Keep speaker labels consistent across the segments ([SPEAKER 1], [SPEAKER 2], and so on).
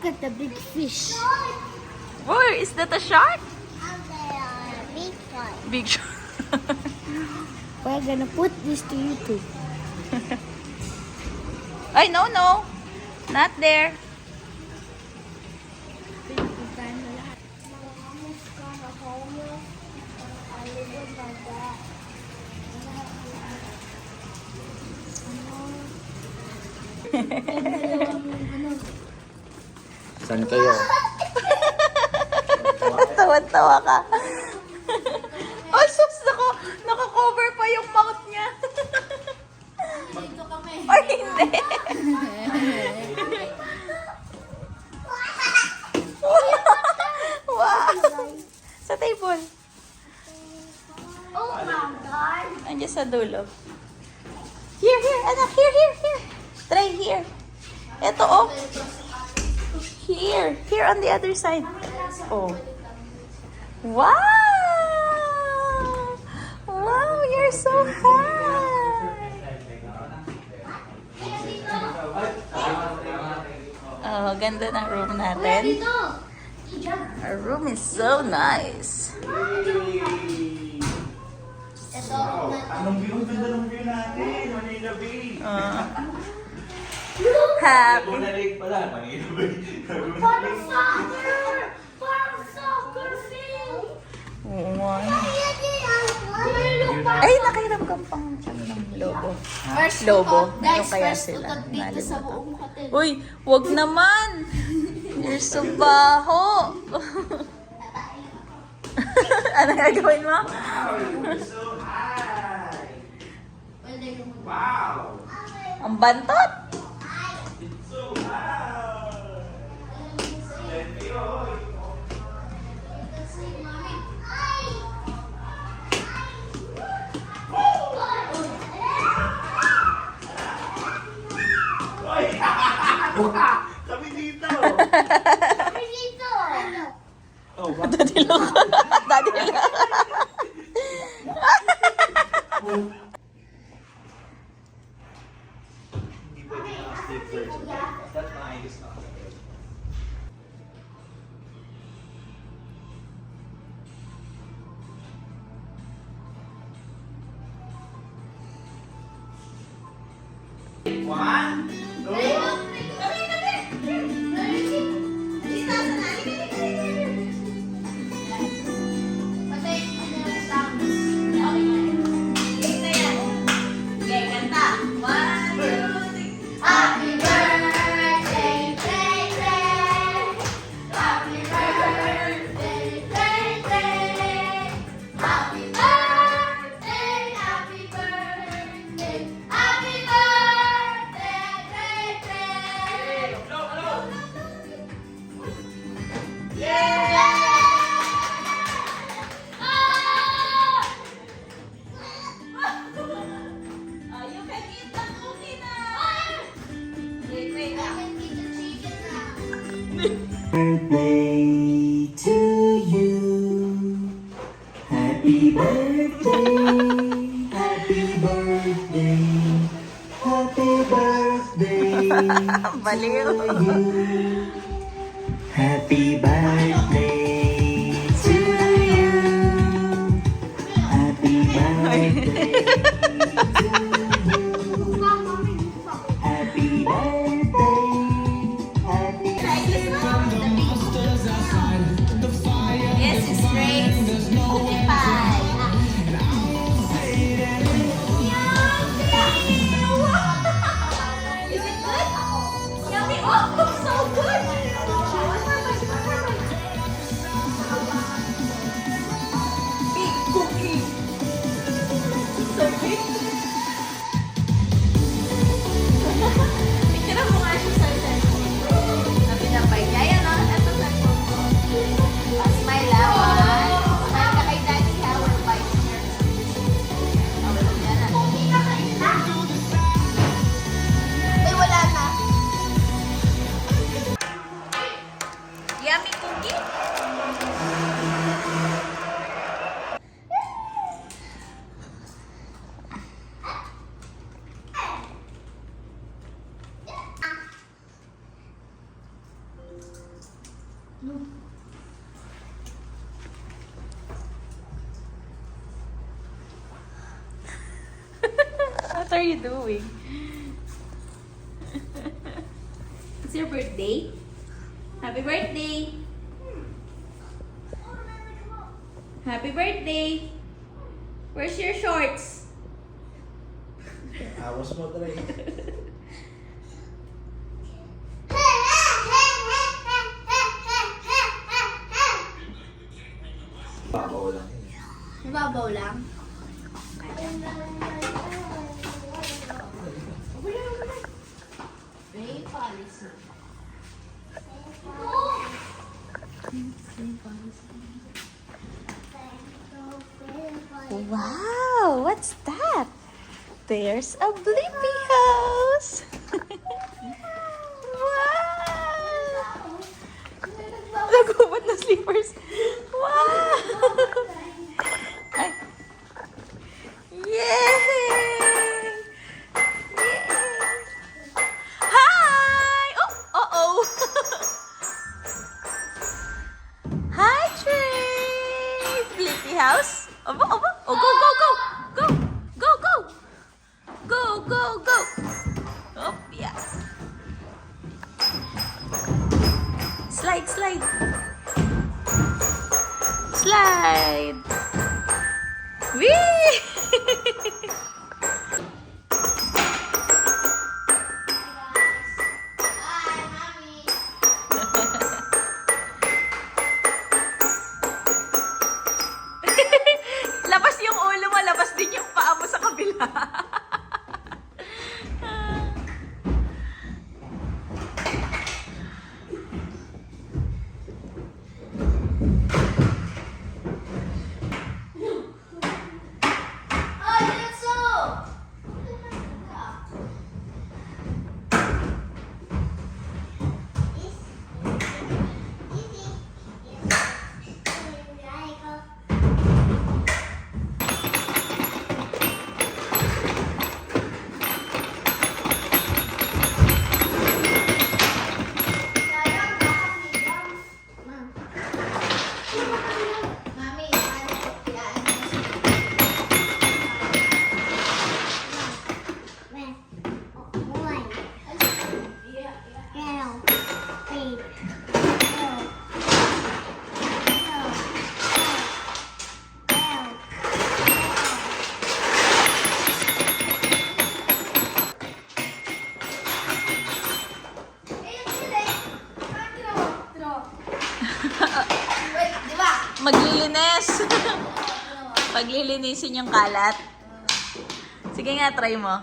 [SPEAKER 1] Look at the big fish.
[SPEAKER 2] Where is that, a shark?
[SPEAKER 1] Big one.
[SPEAKER 2] Big shark.
[SPEAKER 1] We're gonna put this to YouTube.
[SPEAKER 2] Ay, no, no. Not there.
[SPEAKER 3] Saan kayo?
[SPEAKER 2] Tawa-tawa ka. Oh, sus, naka-cover pa yung mouth niya.
[SPEAKER 1] Dito kami.
[SPEAKER 2] Or hindi. Wow. Sa table.
[SPEAKER 1] Oh my God.
[SPEAKER 2] Andiyan sa dulo. Here, anak. Here. Try here. Ito, oh. Here on the other side. Oh. Wow! Wow, you're so high. Oh, ganda ng room natin. Our room is so nice.
[SPEAKER 3] Anong view? Ganda ng view natin. Manila Bay.
[SPEAKER 2] Happy.
[SPEAKER 3] Laguna Lake pala. Manila Bay.
[SPEAKER 1] Parang soccer! Parang soccer field!
[SPEAKER 2] One.
[SPEAKER 1] Look,
[SPEAKER 2] Ay, nakairam ka pang ano ng lobo. Lobo. Ano kaya sila?
[SPEAKER 1] dito sa
[SPEAKER 2] Nalimutan.
[SPEAKER 1] buong hotel.
[SPEAKER 2] Uy, wag naman. You're so baho. Ano gagawin mo?
[SPEAKER 3] Wow, you're so high. Wow.
[SPEAKER 2] Ang bantot.
[SPEAKER 3] It's so high. Thank you. Kami dito. Oh, wow.
[SPEAKER 2] Dadilok. Dadilok.
[SPEAKER 3] Hindi pwede na-stick first. That's maayos na. One, two,
[SPEAKER 1] Happy birthday, Ray Ray. Happy birthday, Ray Ray. Happy birthday, happy birthday, happy birthday, Ray Ray.
[SPEAKER 2] You can eat the cookie now. Wait.
[SPEAKER 4] Birthday to you. Happy birthday. Happy birthday. Happy birthday
[SPEAKER 2] Baliw.
[SPEAKER 4] to you. Happy birthday to you. Happy birthday to you. Happy birthday. Happy
[SPEAKER 2] Yes, it's great. Cookie pie.
[SPEAKER 1] Is it good? Yummy. Oh, so good.
[SPEAKER 2] Big cookie. So big. Picture mo nga siya sa cellphone. Sabi na pa, Yaya, no? Ito cellphone ko. Smile, ah. Smile ka kay Daddy, ha? We're buying here. Yan na. Uy, wala na. Yummy cookie. What are you doing? It's your birthday? Happy birthday! Happy birthday! Where's your shorts?
[SPEAKER 3] Awas mo talaga. Babaw lang eh.
[SPEAKER 2] Mababaw lang? Very policy.
[SPEAKER 5] Wow, what's that? There's a Blippi house. Wow! Nagubad na slippers. Wow! Ay. Yay! Yay! Hi! Oh! Hi, Trey! Blippi house? Obo! Oh, go! Go! Oh, yeah. Slide! Whee! Labas yung ulo mo, labas din yung paa mo sa kabila. Maglilinis. Paglilinisin yung kalat. Sige nga, try mo.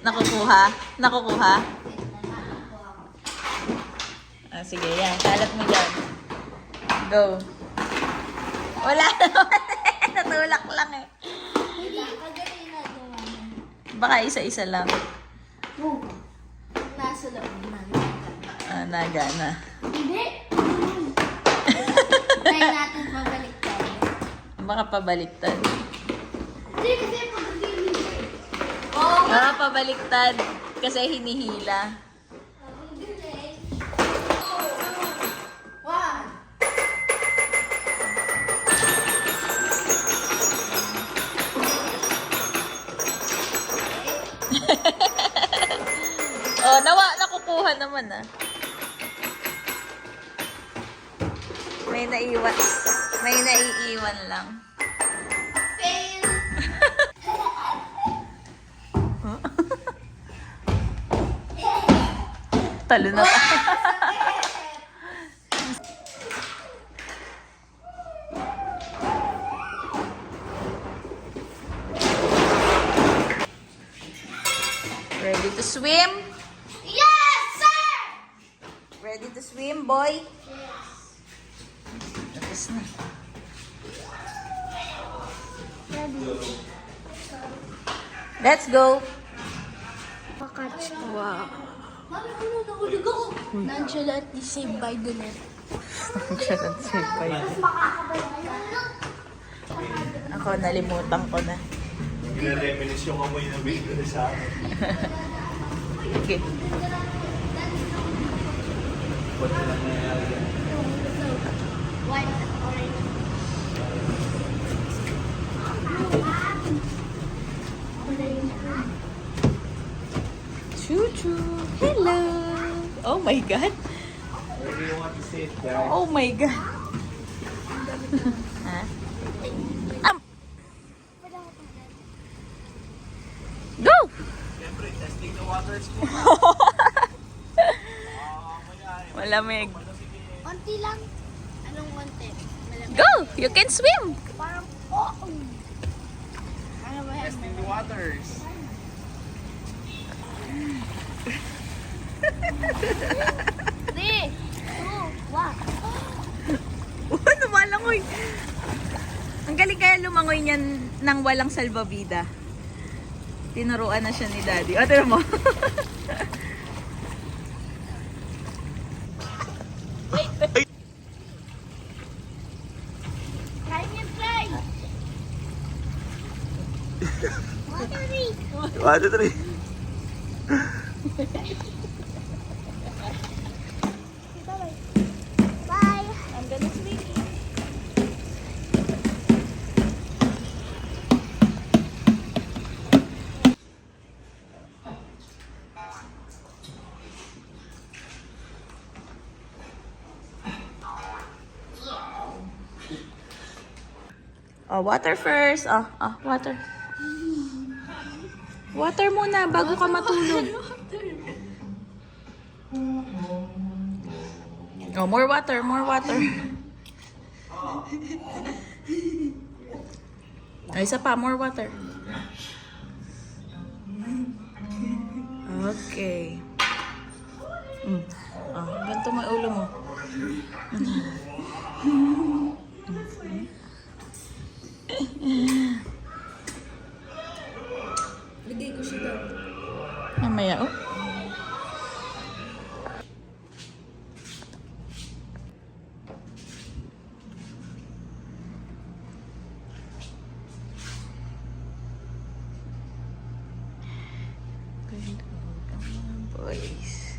[SPEAKER 5] Nakukuha? Ah, sige, yan. Kalat mo dyan. Go. Wala naman. Natulak lang eh. Baka isa-isa lang.
[SPEAKER 2] Nasa loob na.
[SPEAKER 5] Ah, nagana.
[SPEAKER 2] Hindi. Try natin pabaliktad.
[SPEAKER 5] Baka pabaliktad.
[SPEAKER 2] Hindi, kasi pag-deliver. Oo nga.
[SPEAKER 5] Baka pabaliktad. Kasi hinihila.
[SPEAKER 2] One.
[SPEAKER 5] Oh, nakukuha naman ah. May naiiwan lang.
[SPEAKER 2] Fail.
[SPEAKER 5] Talo na pa. Ready to swim?
[SPEAKER 2] Yes, sir!
[SPEAKER 5] Ready to swim, boy? Tapos na. Let's go.
[SPEAKER 1] Pakatch.
[SPEAKER 5] Wow.
[SPEAKER 2] Mami, ano, nahulog ako.
[SPEAKER 1] Nonchalantly saved by the net.
[SPEAKER 5] Ako, nalimutan ko na.
[SPEAKER 3] Nire-reminis yung amoy ng video sa akin.
[SPEAKER 5] Okay.
[SPEAKER 3] Ba't na nangyayari yan?
[SPEAKER 1] White and orange.
[SPEAKER 5] Choo-choo. Hello. Oh my God.
[SPEAKER 3] Where do you want to sit, guys?
[SPEAKER 5] Oh my God. Ha? Go!
[SPEAKER 3] Siyempre, testing the waters ko.
[SPEAKER 5] Malamig.
[SPEAKER 1] Konti lang. Anong konti? Malamig.
[SPEAKER 5] Go! You can swim.
[SPEAKER 1] Parang, oh. Ano ba yan?
[SPEAKER 3] Testing the waters.
[SPEAKER 1] 3, 2, 1.
[SPEAKER 5] Oh, lumalangoy. Ang galing kaya lumangoy niyan nang walang salbabida. Tinuruan na siya ni Daddy. O, tira mo.
[SPEAKER 1] Try niya, try. Watery.
[SPEAKER 3] 1, 2, 3.
[SPEAKER 1] Bye.
[SPEAKER 5] I'm gonna swim. Oh, water first. Water. Water muna bago ka matulog. Oh, more water, more water. Ay, isa pa, more water. Okay. Ganito mo ulo mo. Bigay ko siya daw. Mamaya, oh. Boys.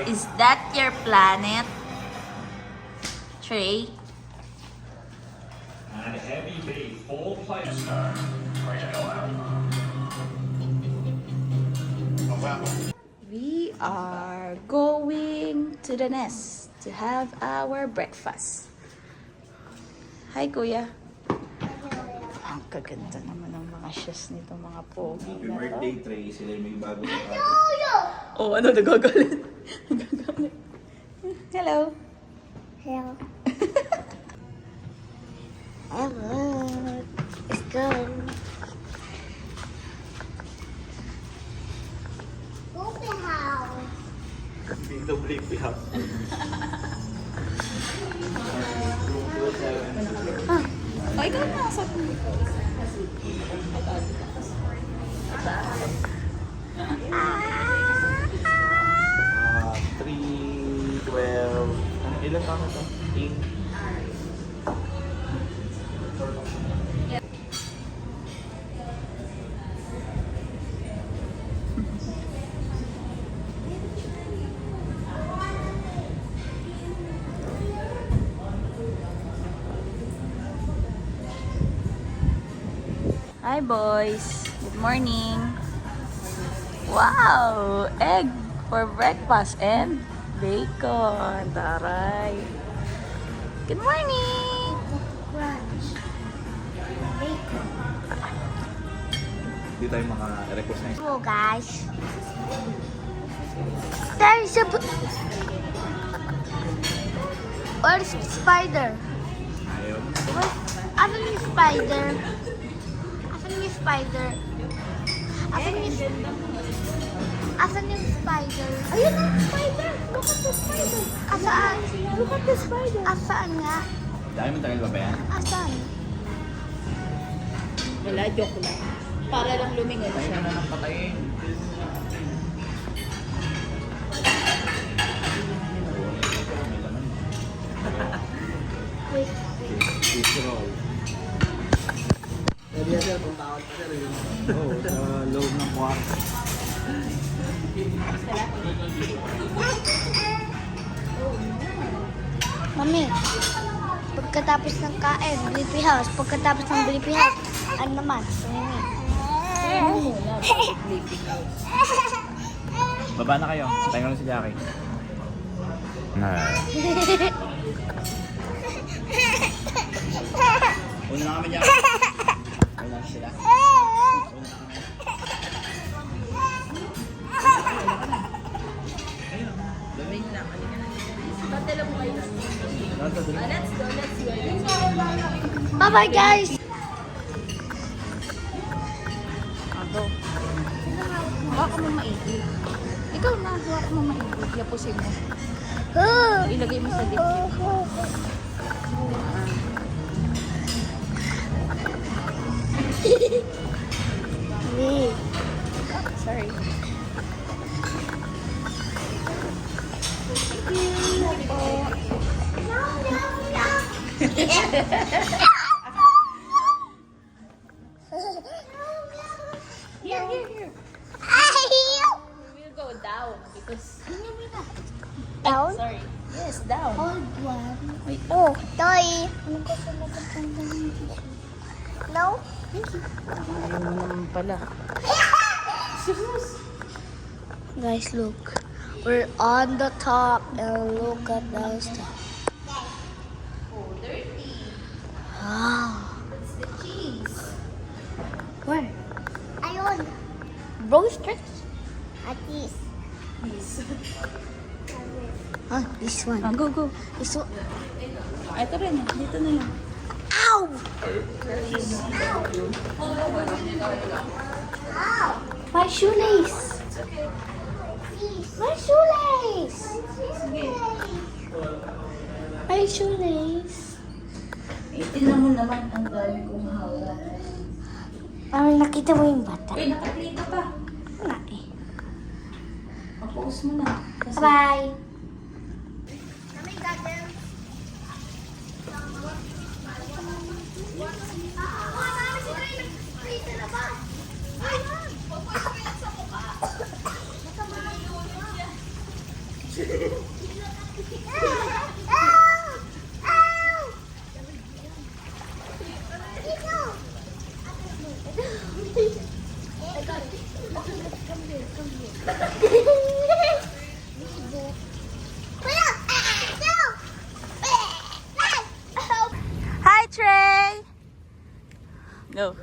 [SPEAKER 5] Is that your planet? Trey?
[SPEAKER 3] And heavy bait, full play.
[SPEAKER 5] We are going to the nest to have our breakfast. Hi, Kuya. Ang kaganda naman ng mga shoes nito, mga pogi
[SPEAKER 3] Happy
[SPEAKER 5] na to.
[SPEAKER 3] birthday, Trey. Sila may bago sa atin.
[SPEAKER 5] Oh, ano, nagagalit. Nagagalit. Hello.
[SPEAKER 1] Hello. Hello. Let's go. Go to the house.
[SPEAKER 3] Being the bleepy house.
[SPEAKER 5] Oh, ikaw na. Sa...
[SPEAKER 3] Ah, 3, 12. Ilan tama ito? 8.
[SPEAKER 5] Hi, boys. Good morning. Wow! Egg for breakfast and bacon. Taray. Good morning!
[SPEAKER 1] Crunch. Bacon.
[SPEAKER 3] Hindi tayo maka-request na
[SPEAKER 1] Hello, guys. There's a... Where's the spider?
[SPEAKER 3] Ayaw.
[SPEAKER 1] Asan yung spider? Asan yung spider? Asan yung... Asan yung spider? Ayun ang spider! Look at the spider! Asaan? Look at the spider! Asaan nga?
[SPEAKER 3] Dahil mo tagal ba yan?
[SPEAKER 1] Asaan?
[SPEAKER 5] Wala, joke lang. Para lang lumingon
[SPEAKER 3] Tayo
[SPEAKER 5] siya.
[SPEAKER 3] na lang patayin. May laman.
[SPEAKER 1] Mami, pagkatapos ng kain, Blippi House. Pagkatapos ng Blippi House, ano naman? Swimming.
[SPEAKER 3] Baba na kayo. Tayo na si Jackie. Una na kami, Jackie. Una na sila. Una na kami.
[SPEAKER 1] Bye-bye, guys!
[SPEAKER 5] Ado. Hawa ka mo maigi. Ikaw na, hawa ka mo maigi. Yapusin mo. Ilagay mo sa dibdib. Sorry. Here. We will go down because...
[SPEAKER 1] Down?
[SPEAKER 5] Sorry. Yes, down.
[SPEAKER 1] Hold one.
[SPEAKER 5] Wait.
[SPEAKER 1] Oh, toy. Ano ko sa magandang tissue? No?
[SPEAKER 5] Ayaw mo naman pala.
[SPEAKER 1] Guys, look. We're on the top and look at those stuff.
[SPEAKER 2] Oh, dirty.
[SPEAKER 1] Wow.
[SPEAKER 2] That's the cheese.
[SPEAKER 1] Where? Ayun. Roasters? At this. Ah, this one.
[SPEAKER 5] Ah, go.
[SPEAKER 1] This one.
[SPEAKER 5] Ito rin. Dito na lang.
[SPEAKER 1] Ow! My shoelace! My shoelace! My shoelace!
[SPEAKER 5] Tingnan mo naman ang dami kong hawak.
[SPEAKER 1] Mami, nakita mo yung bata?
[SPEAKER 5] Uy, nakaplita pa.
[SPEAKER 1] Wala eh.
[SPEAKER 5] Papost mo na. Kasi
[SPEAKER 1] Bye-bye!
[SPEAKER 5] Hi, Trey! No.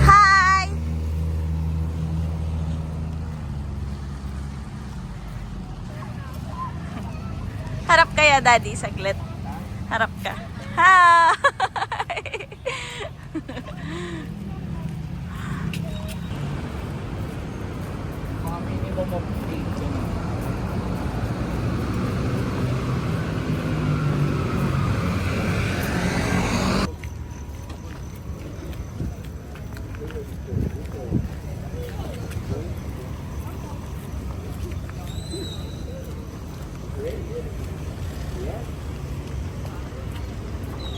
[SPEAKER 5] Hi! Harap kaya, Daddy, saglit. Harap ka. Hi!